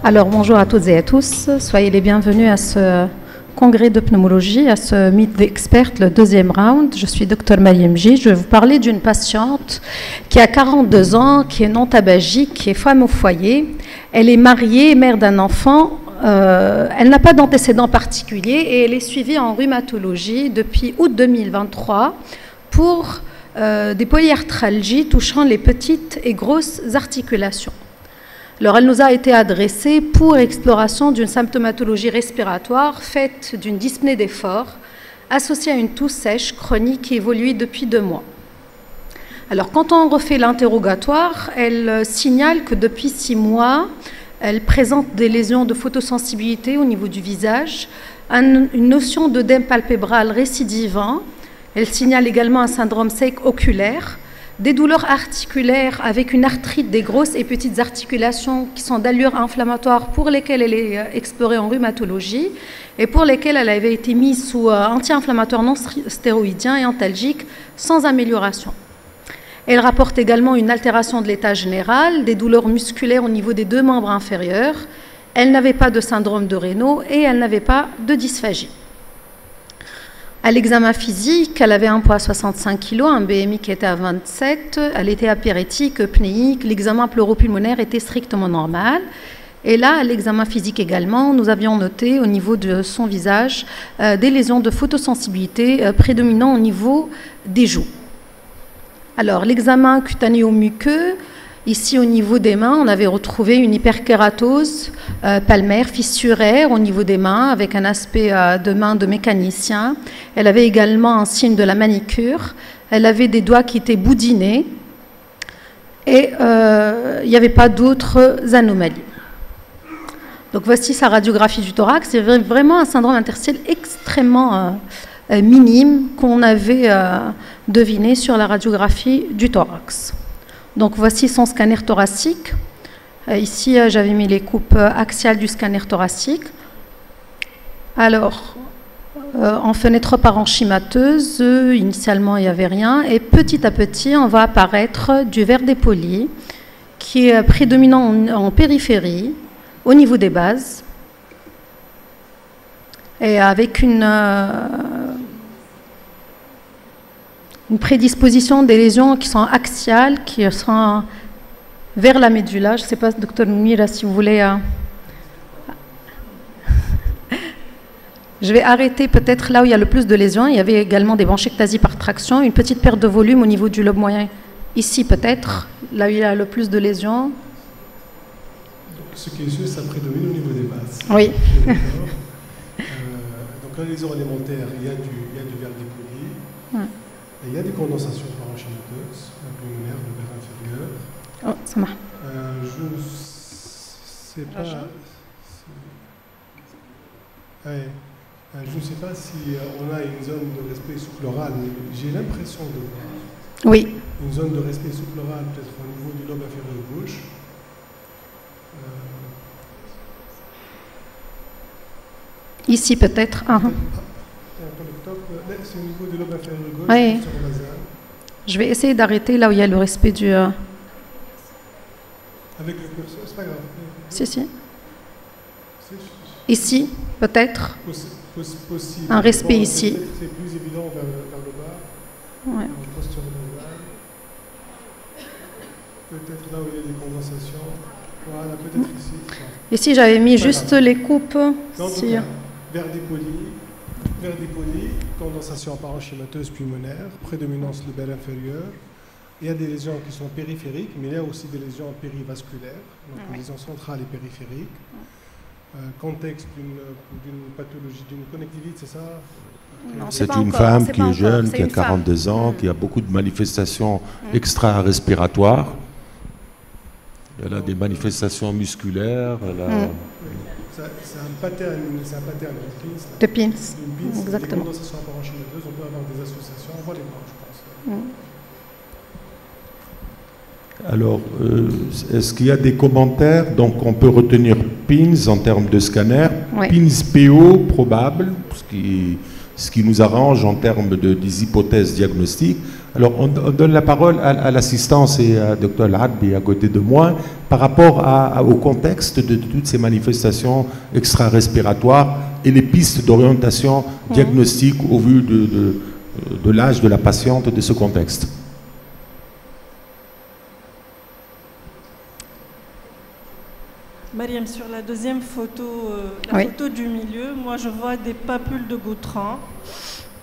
Alors, bonjour à toutes et à tous. Soyez les bienvenus à ce congrès de pneumologie, à ce Meet the Expert, le deuxième round. Je suis Dr Mariam J. Je vais vous parler d'une patiente qui a 42 ans, qui est non tabagique, qui est femme au foyer. Elle est mariée, mère d'un enfant. Elle n'a pas d'antécédents particuliers et elle est suivie en rhumatologie depuis août 2023 pour des polyarthralgies touchant les petites et grosses articulations. Alors, elle nous a été adressée pour exploration d'une symptomatologie respiratoire faite d'une dyspnée d'effort associée à une toux sèche chronique qui évolue depuis 2 mois. Alors, quand on refait l'interrogatoire, elle signale que depuis 6 mois, elle présente des lésions de photosensibilité au niveau du visage, une notion d'œdème palpébral récidivant. Elle signale également un syndrome sec oculaire, des douleurs articulaires avec une arthrite des grosses et petites articulations qui sont d'allure inflammatoire pour lesquelles elle est explorée en rhumatologie et pour lesquelles elle avait été mise sous anti-inflammatoire non stéroïdien et antalgique sans amélioration. Elle rapporte également une altération de l'état général, des douleurs musculaires au niveau des 2 membres inférieurs. Elle n'avait pas de syndrome de Raynaud et elle n'avait pas de dysphagie. À l'examen physique, elle avait un poids à 65 kg, un BMI qui était à 27, elle était apyrétique, pnéique, l'examen pleuropulmonaire était strictement normal. Et là, à l'examen physique également, nous avions noté au niveau de son visage des lésions de photosensibilité prédominant au niveau des joues. Alors, l'examen cutanéo-muqueux, ici au niveau des mains, on avait retrouvé une hyperkératose palmaire fissuraire au niveau des mains avec un aspect de main de mécanicien. Elle avait également un signe de la manicure. Elle avait des doigts qui étaient boudinés et il n'y avait pas d'autres anomalies. Donc voici sa radiographie du thorax. C'est vraiment un syndrome interstitiel extrêmement minime qu'on avait deviné sur la radiographie du thorax. Donc voici son scanner thoracique. Ici, j'avais mis les coupes axiales du scanner thoracique. Alors, en fenêtre parenchymateuse, initialement, il n'y avait rien. Et petit à petit, on va apparaître du verre dépoli qui est prédominant en périphérie, au niveau des bases, et avec une prédisposition des lésions qui sont axiales, qui sont vers la médulla. Je ne sais pas, docteur Moumira, si vous voulez... Je vais arrêter peut-être là où il y a le plus de lésions. Il y avait également des bronchectasies par traction, une petite perte de volume au niveau du lobe moyen. Ici peut-être, là où il y a le plus de lésions. Donc ce qui est sûr, ça prédomine au niveau des bases. Oui. Donc la lésion alimentaire, il y a du verre dépoli. Ouais. Il y a des condensations parenchymateuses, la pulmonaire, le verre inférieur. Oh, ça marche. Je ne sais pas. Je ne sais pas si on a une zone de respect sous-pleural, mais j'ai l'impression de voir. Oui. Une zone de respect sous-pleural, peut-être au niveau du lobe inférieur gauche. Ici peut-être. C'est au niveau du lobe inférieur gauche, oui. sur la nasale. Je vais essayer d'arrêter là où il y a le respect du... Avec le curseur, c'est pas grave. Si. Ici, peut-être. Possible. Un respect ici. C'est plus évident vers le bas. Ouais. En posture nasale. Peut-être là où il y a des condensations. Voilà, peut-être ici. Ici, j'avais mis juste les coupes. Si. Verre dépoli, condensation parenchymateuse pulmonaire, prédominance lobale inférieure. Il y a des lésions qui sont périphériques, mais il y a aussi des lésions périvasculaires, donc des lésions centrales et périphériques. Contexte d'une pathologie, d'une connectivité, c'est ça? C'est une femme qui est jeune, qui a 42 ans, qui a beaucoup de manifestations extra-respiratoires. Elle a des manifestations musculaires. C'est un pattern de Pins. Exactement. Des condensations parenchymateuses, on peut avoir des associations, on va les voir, je pense. Alors, est-ce qu'il y a des commentaires? Donc, on peut retenir PINS en termes de scanner, oui. PINS PO probable, ce qui nous arrange en termes des hypothèses diagnostiques. Alors, on donne la parole à l'assistance et à Dr. Al-Adbi à côté de moi par rapport au contexte de toutes ces manifestations extra-respiratoires et les pistes d'orientation diagnostique au vu de l'âge de la patiente de ce contexte. Mariam, sur la deuxième photo, photo du milieu, moi je vois des papules de Goutran.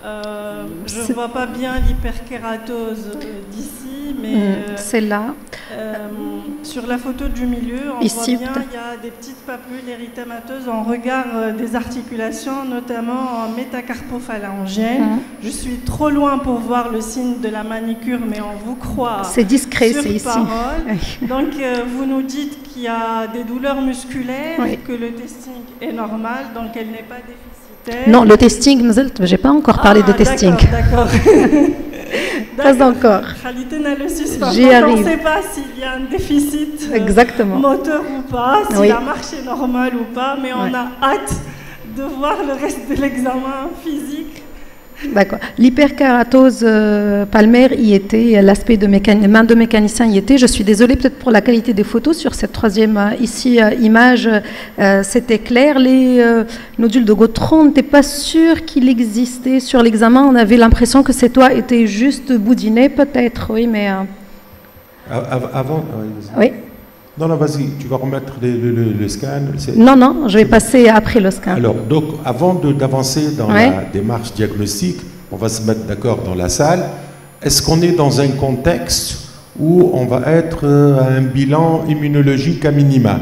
Je ne vois pas bien l'hyperkératose d'ici, mais c'est là. Sur la photo du milieu, on voit bien il y a des petites papules érythémateuses en regard des articulations, notamment en métacarpophalangienne. Je suis trop loin pour voir le signe de la manicure, mais on vous croit. C'est discret, c'est ici. Donc vous nous dites qu'il y a des douleurs musculaires, que le testing est normal, donc elle n'est pas déficitaire. Non, le testing, je n'ai pas encore parlé de testing. D'accord. Pas encore. J'y arrive. On ne sait pas s'il y a un déficit moteur ou pas, si la marche est normale ou pas, mais on a hâte de voir le reste de l'examen physique. D'accord. L'hyperkératose palmaire y était, l'aspect de main de mécanicien y était. Je suis désolée peut-être pour la qualité des photos sur cette troisième image, c'était clair. Les nodules de Goutran, on n'était pas sûr qu'il existait sur l'examen. On avait l'impression que ces toits étaient juste boudinés, peut-être, oui, mais... Avant... Oui. Non, vas-y, tu vas remettre le scan. Non, je vais passer après le scan. Alors, donc, avant d'avancer dans la démarche diagnostique, on va se mettre d'accord dans la salle. Est-ce qu'on est dans un contexte où on va être à un bilan immunologique à minima?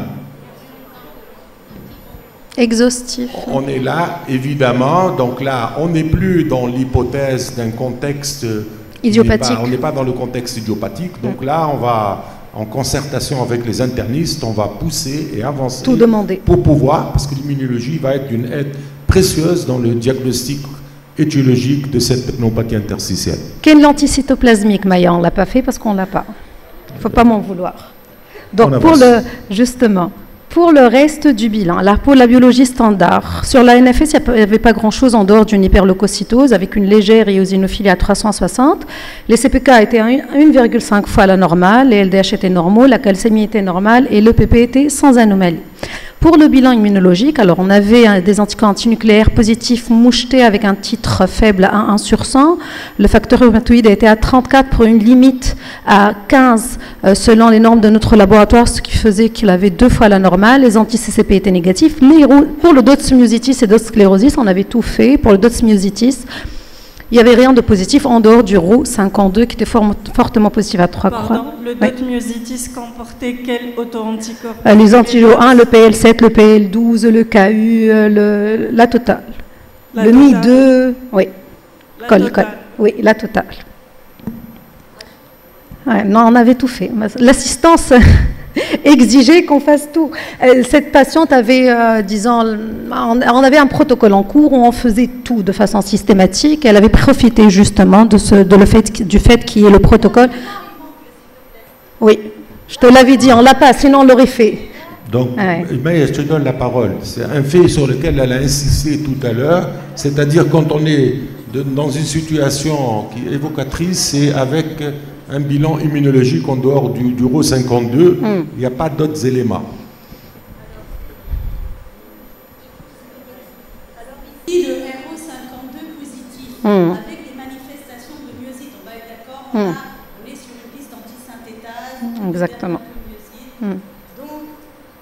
Exhaustif. On est là, évidemment. Donc là, on n'est plus dans l'hypothèse d'un contexte idiopathique. On n'est pas dans le contexte idiopathique. Donc là, on va... En concertation avec les internistes, on va pousser et avancer tout demander pour pouvoir, parce que l'immunologie va être une aide précieuse dans le diagnostic étiologique de cette pneumopathie interstitielle. Quelle l'anticytoplasmique, Maya? On ne l'a pas fait parce qu'on ne l'a pas. Il ne faut pas m'en vouloir. Donc, pour le reste du bilan, pour la biologie standard, sur la NFS, il n'y avait pas grand-chose en dehors d'une hyperleucocytose avec une légère éosinophilie à 360. Les CPK étaient à 1,5 fois la normale, les LDH étaient normaux, la calcémie était normale et le PP était sans anomalie. Pour le bilan immunologique, alors on avait des anticorps antinucléaires positifs mouchetés avec un titre faible à 1 sur 100. Le facteur rhumatoïde a été à 34 pour une limite à 15 selon les normes de notre laboratoire, ce qui faisait qu'il avait 2 fois la normale. Les anti-CCP étaient négatifs. Pour le Dots myositis et Dots sclérosis, on avait tout fait. Pour le Dots myositis, il n'y avait rien de positif en dehors du Ro52 qui était fortement positif à 3 croix. Le Dots myositis comportait quel auto-anticorps? Les anti-Jo1, le PL7, le PL12, le KU, la totale. Le Mi2, oui. Oui, la totale. Ouais, non, on avait tout fait. L'assistance exigeait qu'on fasse tout. Cette patiente avait, on avait un protocole en cours où on faisait tout de façon systématique. Elle avait profité justement du fait qu'il y ait le protocole. Oui, je te l'avais dit, on ne l'a pas, sinon on l'aurait fait. Donc, mais je te donne la parole. C'est un fait sur lequel elle a insisté tout à l'heure, c'est-à-dire quand on est dans une situation qui est évocatrice, c'est avec un bilan immunologique en dehors du Ro52, il n'y a pas d'autres éléments. Alors ici, le Ro52 positif, avec les manifestations de myosite, on va être d'accord, on est sur une piste antisynthétase. Exactement. Donc,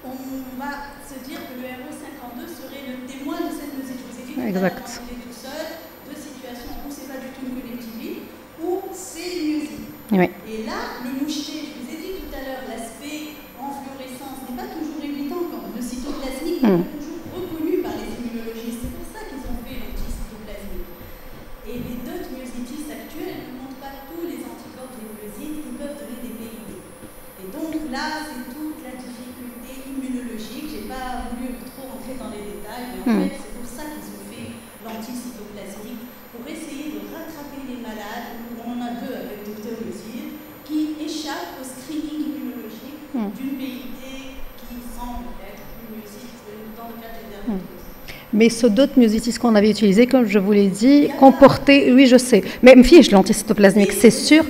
on va se dire que le Ro52 serait le témoin de cette myosite. Je vous ai dit tout à l'heure, on est tout seul, deux situations où ce n'est pas du tout une connectivité, où c'est une myosite. Oui. Et là, le moucheté, je vous ai dit tout à l'heure, l'aspect en fluorescence n'est pas toujours évident quand le cytoplasmique n'est pas toujours reconnu par les immunologistes. C'est pour ça qu'ils ont fait l'anticytoplasmique. Et les Dots myositis actuelles ne montrent pas tous les anticorps des myosites qui peuvent donner des PID. Et donc là, c'est toute la difficulté immunologique. Je n'ai pas voulu trop rentrer dans les détails, mais en fait, c'est pour ça qu'ils ont fait l'anticytoplasmique, pour essayer de rattraper les malades. On en a deux avec Dr Lucille, qui échappent au screening immunologique d'une PID qui semble être une myosite dans le cas de la dermatose. Mais ce d'autres myositis qu'on avait utilisé, comme je vous l'ai dit, comportait, oui, je sais, mais me fiche l'anticytoplasmique, c'est sûr.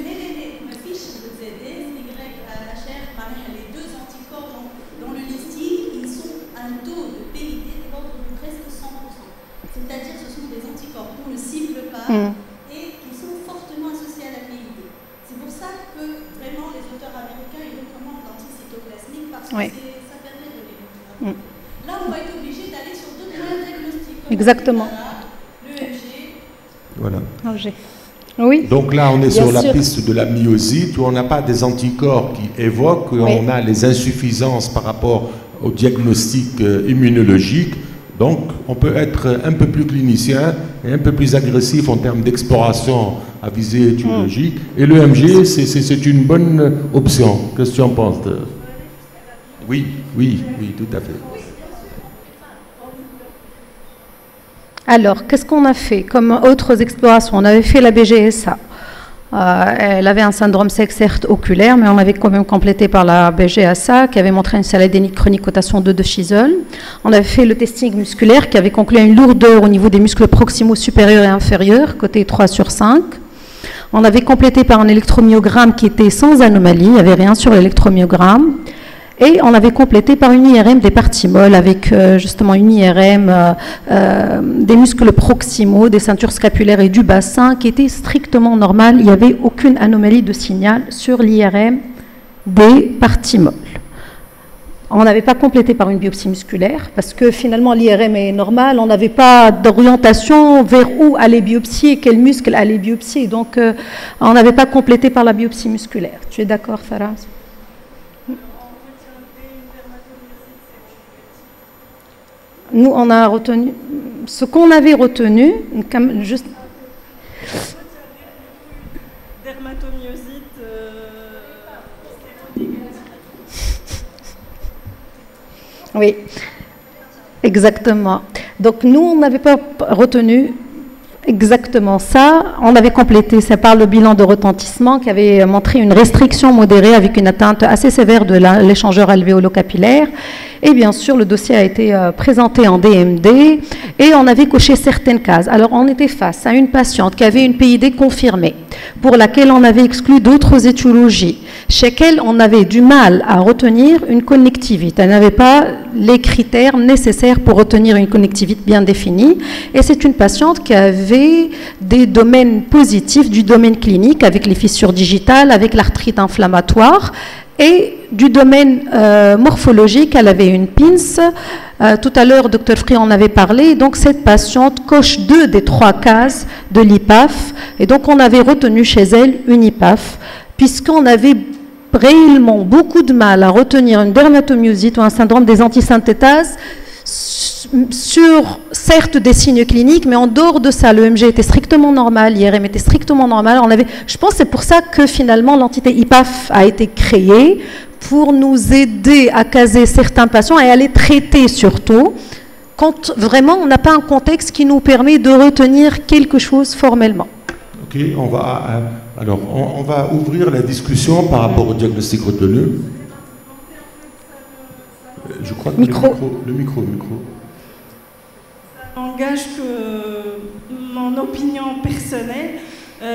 Et qui sont fortement associés à la PID. C'est pour ça que vraiment les auteurs américains ils recommandent l'anticytoplasmique parce que ça permet de les montrer. Là, on va être obligé d'aller sur d'autres moyens diagnostiques. Exactement. L'EMG. Voilà. Oui. Donc là, on est sur la piste de la myosite où on n'a pas des anticorps qui évoquent, on a les insuffisances par rapport au diagnostic immunologique. Donc, on peut être un peu plus clinicien et un peu plus agressif en termes d'exploration à visée étiologique. Et l'EMG, c'est une bonne option. Qu'est-ce que tu en penses? Oui, tout à fait. Alors, qu'est-ce qu'on a fait comme autres explorations? On avait fait la BGSA. Elle avait un syndrome certes oculaire, mais on avait quand même complété par la BGSA qui avait montré une saladénite chronique cotation 2 de Chisholm. On avait fait le testing musculaire qui avait conclu à une lourdeur au niveau des muscles proximaux supérieurs et inférieurs, côté 3/5. On avait complété par un électromyogramme qui était sans anomalie, il n'y avait rien sur l'électromyogramme. Et on avait complété par une IRM des parties molles avec justement une IRM des muscles proximaux, des ceintures scapulaires et du bassin qui était strictement normale. Il n'y avait aucune anomalie de signal sur l'IRM des parties molles. On n'avait pas complété par une biopsie musculaire parce que finalement l'IRM est normale. On n'avait pas d'orientation vers où aller biopsier, quel muscle aller biopsier. Donc on n'avait pas complété par la biopsie musculaire. Tu es d'accord, Faraz? Nous, on a retenu ce qu'on avait retenu, juste. Dermatomyosite. Oui, exactement. Donc nous, on n'avait pas retenu exactement ça. On avait complété ça par le bilan de retentissement qui avait montré une restriction modérée avec une atteinte assez sévère de l'échangeur alvéolo-capillaire. Et bien sûr, le dossier a été présenté en DMD et on avait coché certaines cases. Alors, on était face à une patiente qui avait une PID confirmée, pour laquelle on avait exclu d'autres étiologies, chez laquelle on avait du mal à retenir une connectivité. Elle n'avait pas les critères nécessaires pour retenir une connectivité bien définie. Et c'est une patiente qui avait des domaines positifs du domaine clinique, avec les fissures digitales, avec l'arthrite inflammatoire, et du domaine morphologique, elle avait une pince. Tout à l'heure, Dr Free en avait parlé. Donc, cette patiente coche 2 des 3 cases de l'IPAF. Et donc, on avait retenu chez elle une IPAF, puisqu'on avait réellement beaucoup de mal à retenir une dermatomyosite ou un syndrome des antisynthétases sur, certes, des signes cliniques, mais en dehors de ça, l'EMG était strictement normal, l'IRM était strictement normal. Je pense que c'est pour ça que finalement l'entité IPAF a été créée, pour nous aider à caser certains patients et à les traiter surtout, quand vraiment on n'a pas un contexte qui nous permet de retenir quelque chose formellement. Ok, on va ouvrir la discussion par rapport au diagnostic retenu. Je crois que le micro. Ça n'engage que mon opinion personnelle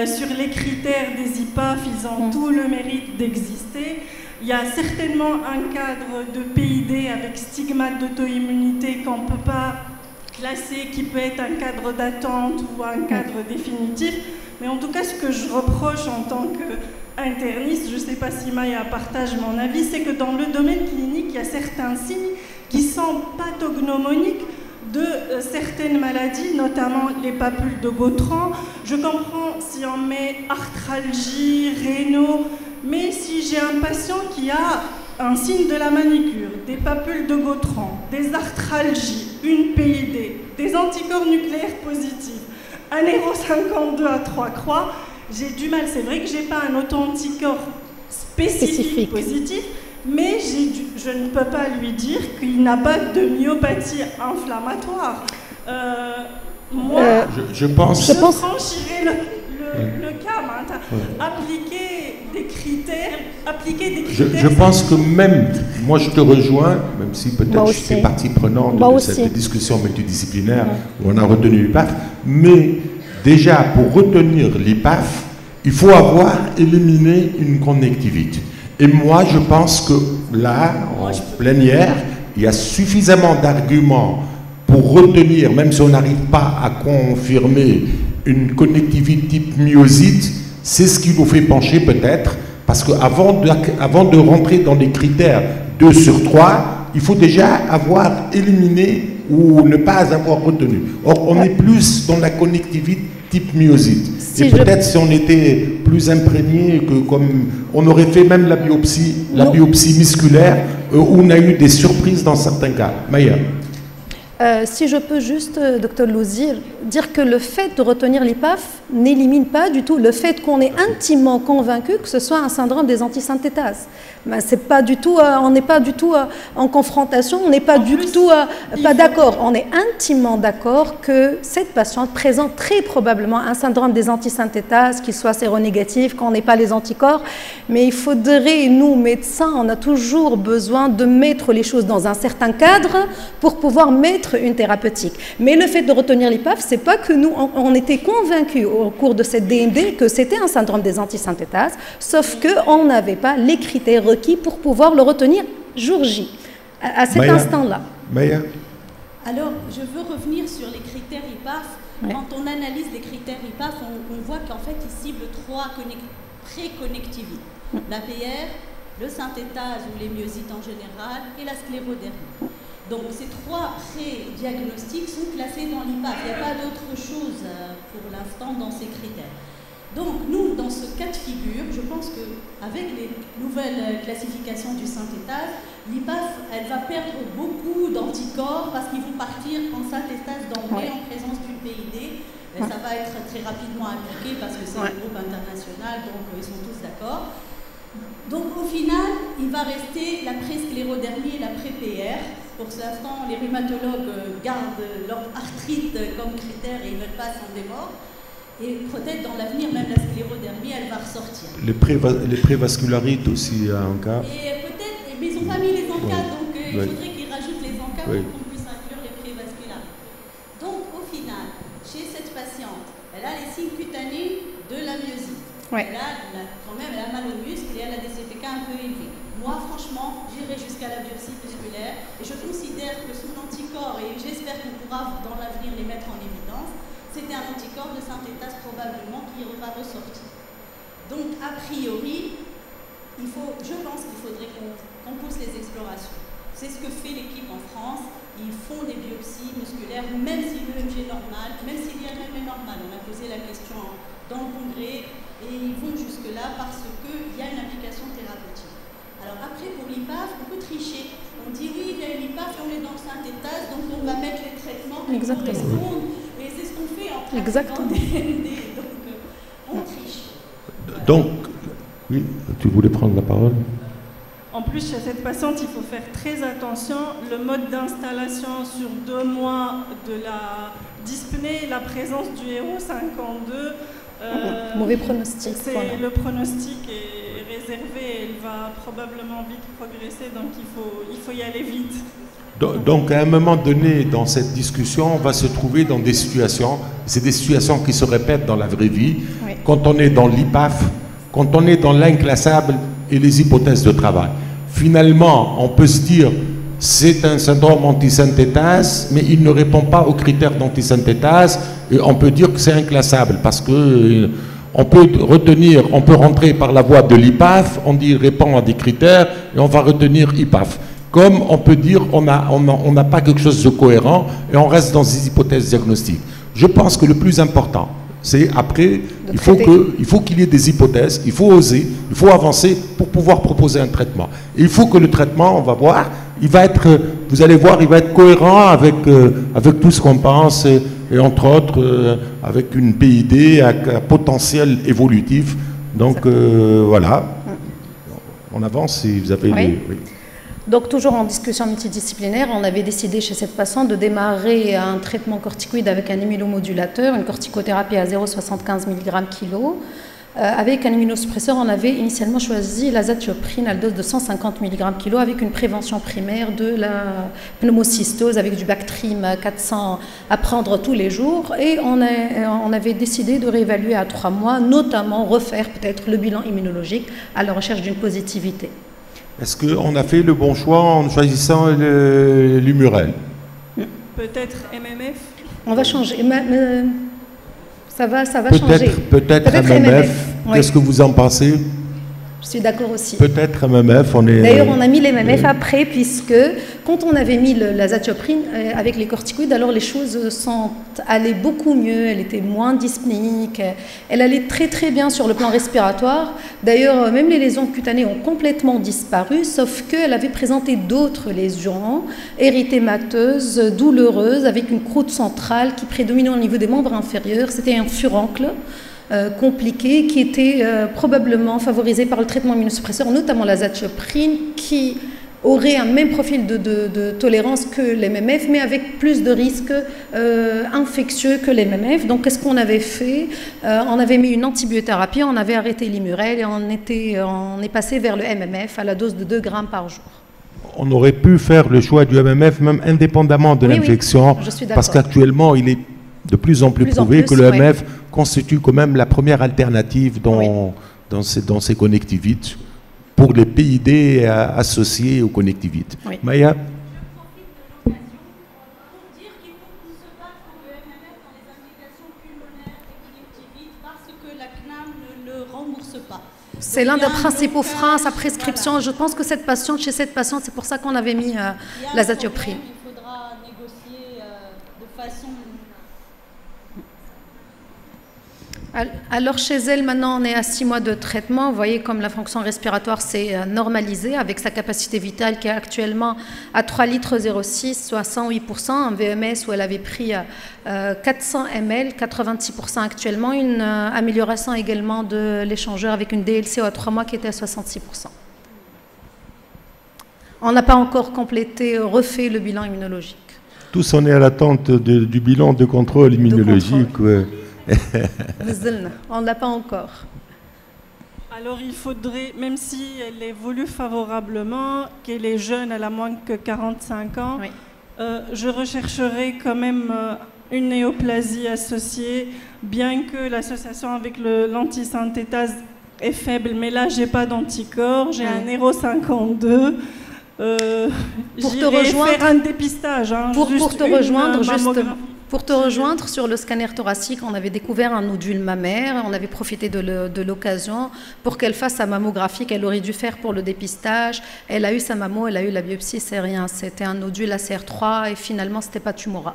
sur les critères des IPAF. Ils ont tout le mérite d'exister. Il y a certainement un cadre de PID avec stigmate d'auto-immunité qu'on ne peut pas classer, qui peut être un cadre d'attente ou un cadre définitif. Mais en tout cas, ce que je reproche en tant qu'interniste, je ne sais pas si Maya partage mon avis, c'est que dans le domaine clinique, il y a certains signes qui sont pathognomoniques de certaines maladies, notamment les papules de Gautran. Je comprends si on met arthralgie, rénaux, mais si j'ai un patient qui a un signe de la manicure, des papules de Gautran, des arthralgies, une PID, des anticorps nucléaires positifs, un HERO52 à 3 croix, j'ai du mal. C'est vrai que je n'ai pas un auto-anticorps spécifique positif, mais je ne peux pas lui dire qu'il n'a pas de myopathie inflammatoire. Je pense franchirai le cas, appliquer des critères, appliquer des critères. Je pense que même, moi je te rejoins, même si peut-être je fais partie prenante de cette discussion multidisciplinaire où on a retenu l'IPAF, mais déjà pour retenir l'IPAF, il faut avoir éliminé une connectivité. Et moi je pense que là, en plénière, il y a suffisamment d'arguments pour retenir, même si on n'arrive pas à confirmer une connectivité type myosite, c'est ce qui nous fait pencher peut-être, parce qu'avant de rentrer dans les critères 2 sur 3, il faut déjà avoir éliminé ou ne pas avoir retenu. Or, on est plus dans la connectivité type myosite. Et peut-être si on était plus imprégné, que comme on aurait fait même la biopsie musculaire, où on a eu des surprises dans certains cas. Maya. Si je peux juste, Dr Louzir, dire que le fait de retenir l'IPAF n'élimine pas du tout le fait qu'on est intimement convaincu que ce soit un syndrome des antisynthétases. Ben, c'est pas du tout, on n'est pas du tout en confrontation, on n'est pas du tout pas d'accord. On est intimement d'accord que cette patiente présente très probablement un syndrome des antisynthétases, qu'il soit séronégatif, qu'on n'ait pas les anticorps. Mais il faudrait, nous, médecins, on a toujours besoin de mettre les choses dans un certain cadre pour pouvoir mettre une thérapeutique. Mais le fait de retenir l'IPAF, c'est pas que nous, on était convaincus au cours de cette DMD que c'était un syndrome des antisynthétases, sauf qu'on n'avait pas les critères requis pour pouvoir le retenir jour J, à cet instant-là. Maya. Alors, je veux revenir sur les critères IPAF. Quand on analyse les critères IPAF, on voit qu'en fait, ils ciblent 3 pré-connectivités. L'APR, le synthétase ou les myosites en général, et la sclérodermie. Donc ces 3 pré-diagnostics sont classés dans l'IPAF. Il n'y a pas d'autre chose pour l'instant dans ces critères. Donc nous, dans ce cas de figure, je pense qu'avec les nouvelles classifications du synthétase, l'IPAF, elle va perdre beaucoup d'anticorps parce qu'ils vont partir en synthétase d'emblée en présence d'une PID. Ça va être très rapidement appliqué parce que c'est un groupe international, donc ils sont tous d'accord. Donc au final, il va rester la pré-sclérodermie et la pré-PR. Pour l'instant, les rhumatologues gardent leur arthrite comme critère et ils ne veulent pas s'en démordre. Et peut-être dans l'avenir, même la sclérodermie, elle va ressortir. Les prévascularites aussi, un cas. Et peut-être, mais ils n'ont pas mis les encas, donc il faudrait qu'ils rajoutent les encas pour qu'on puisse inclure les prévascularites. Donc au final, chez cette patiente, elle a les signes cutanés de la myosite. Elle a mal au muscle et elle a des CPK un peu élevés. Moi, franchement, j'irai jusqu'à la biopsie musculaire et je considère que son anticorps, et j'espère qu'on pourra dans l'avenir les mettre en évidence, c'était un anticorps de synthétase probablement qui va ressortir. Donc, a priori, je pense qu'il faudrait qu'on pousse les explorations. C'est ce que fait l'équipe en France. Ils font des biopsies musculaires, même si l'EMG est normal, même si l'IRM est normal. On a posé la question dans le congrès et ils vont jusque-là parce qu'il y a une application thérapeutique. Alors après, pour l'IPAF, on peut tricher. On dit oui, il y a une IPAF et on est dans le synthétase, donc on va mettre les traitements qui correspondent. Et c'est ce qu'on fait en pratiquant des DMD. Donc on triche. Donc, oui, tu voulais prendre la parole? En plus, chez cette patiente, il faut faire très attention. Le mode d'installation sur 2 mois de la dyspnée, la présence du HERO52, mauvais pronostic. Le pronostic est réservé, elle va probablement vite progresser, donc il faut y aller vite. Donc à un moment donné, dans cette discussion, on va se trouver dans des situations, c'est des situations qui se répètent dans la vraie vie, quand on est dans l'IPAF, quand on est dans l'inclassable et les hypothèses de travail. Finalement, on peut se dire, c'est un syndrome antisynthétase, mais il ne répond pas aux critères d'antisynthétase, et on peut dire que c'est inclassable, parce que on peut rentrer par la voie de l'IPAF, on dit répond à des critères, et on va retenir IPAF. Comme on peut dire on n'a pas quelque chose de cohérent, et on reste dans des hypothèses diagnostiques. Je pense que le plus important, c'est après, il faut qu'il y ait des hypothèses, il faut oser, il faut avancer pour pouvoir proposer un traitement. Et il faut que le traitement, on va voir, il va être, vous allez voir, il va être cohérent avec tout ce qu'on pense, et entre autres, avec une PID à potentiel évolutif. Donc voilà, on avance si vous avez... Oui. Donc, toujours en discussion multidisciplinaire, on avait décidé chez cette patiente de démarrer un traitement corticoïde avec un immunomodulateur, une corticothérapie à 0,75 mg/kg. Avec un immunosuppresseur, on avait initialement choisi l'azatioprine à la dose de 150 mg/kg avec une prévention primaire de la pneumocystose avec du Bactrim 400 à prendre tous les jours. Et on avait décidé de réévaluer à 3 mois, notamment refaire peut-être le bilan immunologique à la recherche d'une positivité. Est-ce qu'on a fait le bon choix en choisissant l'Humurel? Peut-être MMF. On va changer. Ça va changer. Peut-être MMF. Oui. Qu'est-ce que vous en pensez? Je suis d'accord aussi. Peut-être MMF. D'ailleurs, on a mis les MMF après, puisque quand on avait mis l'azatioprine avec les corticoïdes, alors les choses sont allées beaucoup mieux, elle était moins dyspnéique, elle allait très très bien sur le plan respiratoire. D'ailleurs, même les lésions cutanées ont complètement disparu, sauf qu'elle avait présenté d'autres lésions érythémateuses, douloureuses, avec une croûte centrale qui prédominait au niveau des membres inférieurs. C'était un furoncle compliqué qui était probablement favorisé par le traitement immunosuppresseur, notamment l'azatioprine, qui aurait un même profil de tolérance que les MMF, mais avec plus de risques infectieux que les MMF. Donc, qu'est-ce qu'on avait fait? On avait mis une antibiothérapie, on avait arrêté l'Humurel et on est passé vers le MMF à la dose de 2 grammes par jour. On aurait pu faire le choix du MMF même indépendamment de l'infection, parce qu'actuellement, il est de plus en plus prouvé que le MF constitue quand même la première alternative dans ces connectivites pour les PID associés aux connectivites. Oui. Maya? Je profite de l'occasion pour dire qu'il faut qu'on se batte pour le MMF dans les indications pulmonaires et connectivites parce que la CNAM ne le rembourse pas. C'est l'un des principaux freins à sa prescription. Voilà. Je pense que chez cette patiente, c'est pour ça qu'on avait mis l'azatioprine. Il faudra négocier de façon... Alors chez elle, maintenant, on est à 6 mois de traitement. Vous voyez comme la fonction respiratoire s'est normalisée avec sa capacité vitale qui est actuellement à 3,06 litres, soit 108%, un VMS où elle avait pris 400 ml, 86% actuellement, une amélioration également de l'échangeur avec une DLCO à 3 mois qui était à 66%. On n'a pas encore refait le bilan immunologique. Tous on est à l'attente du bilan de contrôle immunologique. On ne l'a pas encore. Alors il faudrait, même si elle évolue favorablement, qu'elle est jeune, elle a moins que 45 ans, oui. Je rechercherai quand même une néoplasie associée, bien que l'association avec l'antisynthétase est faible, mais là j'ai pas d'anticorps, j'ai un HERO52. Pour te rejoindre, faire un dépistage. Hein, pour te rejoindre, justement. Pour te rejoindre, sur le scanner thoracique, on avait découvert un nodule mammaire, on avait profité de l'occasion pour qu'elle fasse sa mammographie qu'elle aurait dû faire pour le dépistage. Elle a eu sa mammo, elle a eu la biopsie, c'est rien, c'était un nodule ACR3 et finalement, ce n'était pas tumoral.